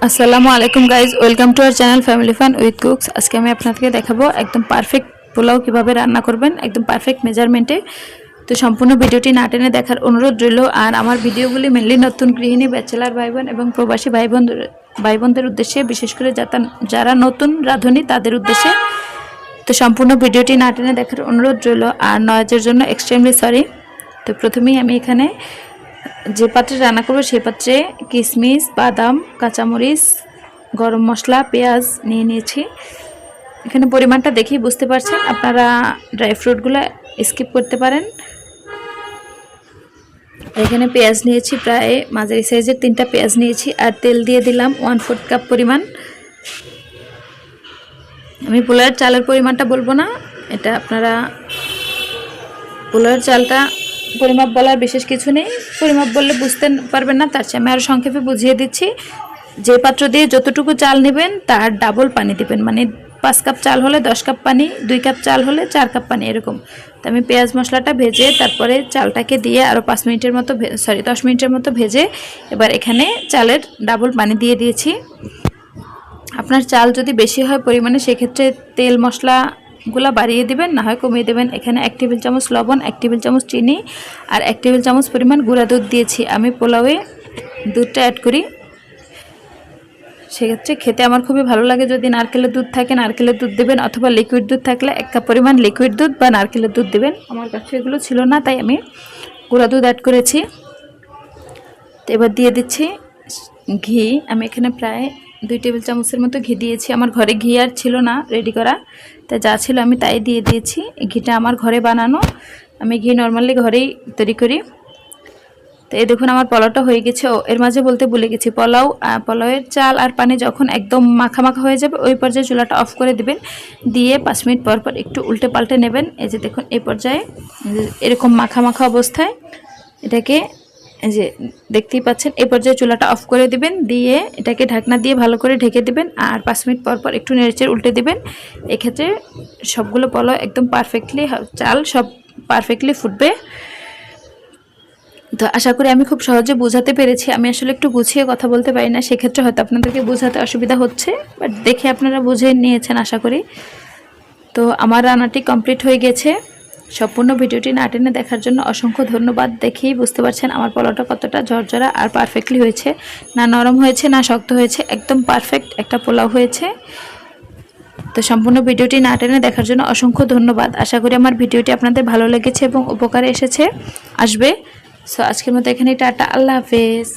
আসসালামু আলাইকুম guys, welcome to our channel family fun with cooks. আজকে আমি আপনাদেরকে দেখাবো একদম পারফেক্ট পোলাও কিভাবে রান্না করবেন, একদম পারফেক্ট মেজারমেন্টে। তো সম্পূর্ণ ভিডিওটি না টেনে দেখার অনুরোধ রইল। আর আমার ভিডিওগুলি মেনলি নতুন গৃহিণী, ব্যাচেলার ভাই বোন এবং প্রবাসী ভাই বোনদের উদ্দেশ্যে, বিশেষ করে যারা নতুন রাঁধুনি তাদের উদ্দেশ্যে। তো সম্পূর্ণ ভিডিওটি না টেনে দেখার অনুরোধ রইল। আর নয়েজের জন্য এক্সট্রিমলি সরি। তো প্রথমেই আমি এখানে যে পাত্রে রান্না করবো সেই পাত্রে কিশমিশ, বাদাম, কাঁচামরিচ, গরম মশলা, পেঁয়াজ নিয়ে নিয়েছি। এখানে পরিমাণটা দেখেই বুঝতে পারছেন, আপনারা ড্রাই ফ্রুটগুলো স্কিপ করতে পারেন। এখানে পেঁয়াজ নিয়েছি, প্রায় মাঝারি সাইজের 3টা পেঁয়াজ নিয়েছি। আর তেল দিয়ে দিলাম 1/4 কাপ পরিমাণ। আমি পোলাওয়ের চালের পরিমাণটা বলবো না, এটা আপনারা পোলাওয়ের চালটা পরিমাপ বলার বিশেষ কিছু নেই, পরিমাপ বললে বুঝতে পারবেন না, তার চেয়ে আমি আরও সংক্ষেপে বুঝিয়ে দিচ্ছি। যে পাত্র দিয়ে যতটুকু চাল নেবেন তার ডাবল পানি দিবেন, মানে 5 কাপ চাল হলে 10 কাপ পানি, 2 কাপ চাল হলে 4 কাপ পানি, এরকম। তো আমি পেঁয়াজ মশলাটা ভেজে তারপরে চালটাকে দিয়ে আরও 5 মিনিটের মতো 10 মিনিটের মতো ভেজে এবার এখানে চালের ডাবল পানি দিয়ে দিয়েছি। আপনার চাল যদি বেশি হয় পরিমাণে, সেক্ষেত্রে তেল মশলাগুলো বাড়িয়ে দিবেন, না হয় কমিয়ে দেবেন। এখানে 1 টেবিল চামচ লবণ, 1 টেবিল চামচ চিনি আর 1 টেবিল চামচ পরিমাণ গুঁড়া দুধ দিয়েছি। আমি পোলাওয়ে দুধটা অ্যাড করি, সেক্ষেত্রে খেতে আমার খুবই ভালো লাগে। যদি নারকেলের দুধ থাকে নারকেলের দুধ দেবেন, অথবা লিকুইড দুধ থাকলে 1 কাপ পরিমাণ লিকুইড দুধ বা নারকেলের দুধ দেবেন। আমার কাছে এগুলো ছিল না, তাই আমি গুঁড়া দুধ অ্যাড করেছি। তো এবার দিয়ে দিচ্ছি ঘি। আমি এখানে প্রায় 2 টেবিল চামচের মতো ঘি দিয়েছি। আমার ঘরে ঘি আর ছিল না রেডি করা, তাই যা ছিল আমি তাই দিয়ে দিয়েছি। এই ঘিটা আমার ঘরে বানানো, আমি ঘি নর্মালি ঘরেই তৈরি করি। তো এই দেখুন আমার পোলাওটা হয়ে গেছে। এর মাঝে বলতে ভুলে গেছি, পোলাওয়ের চাল আর পানি যখন একদম মাখা মাখা হয়ে যাবে, ওই পর্যায়ে চুলাটা অফ করে দিবেন। দিয়ে 5 মিনিট পর পর একটু উল্টে পাল্টে নেবেন। এই যে দেখুন, এই পর্যায়ে এরকম মাখা মাখা অবস্থায় এটাকে, এই যে দেখতেই পাচ্ছেন, এই পর্যায়ে চুলাটা অফ করে দিবেন। দিয়ে এটাকে ঢাকনা দিয়ে ভালো করে ঢেকে দিবেন। আর 5 মিনিট পর পর একটু নেড়েচেড়ে উল্টে দিবেন। এক্ষেত্রে সবগুলো পোলাও একদম পারফেক্টলি, চাল সব পারফেক্টলি ফুটবে। তো আশা করি আমি খুব সহজে বোঝাতে পেরেছি। আমি আসলে একটু গুছিয়ে কথা বলতে পারি না, সেক্ষেত্রে হয়তো আপনাদেরকে বোঝাতে অসুবিধা হচ্ছে, বাট দেখে আপনারা বুঝে নিয়েছেন আশা করি। তো আমার রান্নাটি কমপ্লিট হয়ে গেছে। সম্পূর্ণ ভিডিওটি না টেনে দেখার জন্য অসংখ্য ধন্যবাদ। দেখেই বুঝতে পারছেন আমার পোলাওটা কতটা ঝরঝরা আর পারফেক্টলি হয়েছে, না নরম হয়েছে না শক্ত হয়েছে, একদম পারফেক্ট একটা পোলাও হয়েছে। তো সম্পূর্ণ ভিডিওটি না টেনে দেখার জন্য অসংখ্য ধন্যবাদ। আশা করি আমার ভিডিওটি আপনাদের ভালো লেগেছে এবং উপকারে আসবে। সো আজকের মতো এখানেই টাটা, আল্লাহ হাফেজ।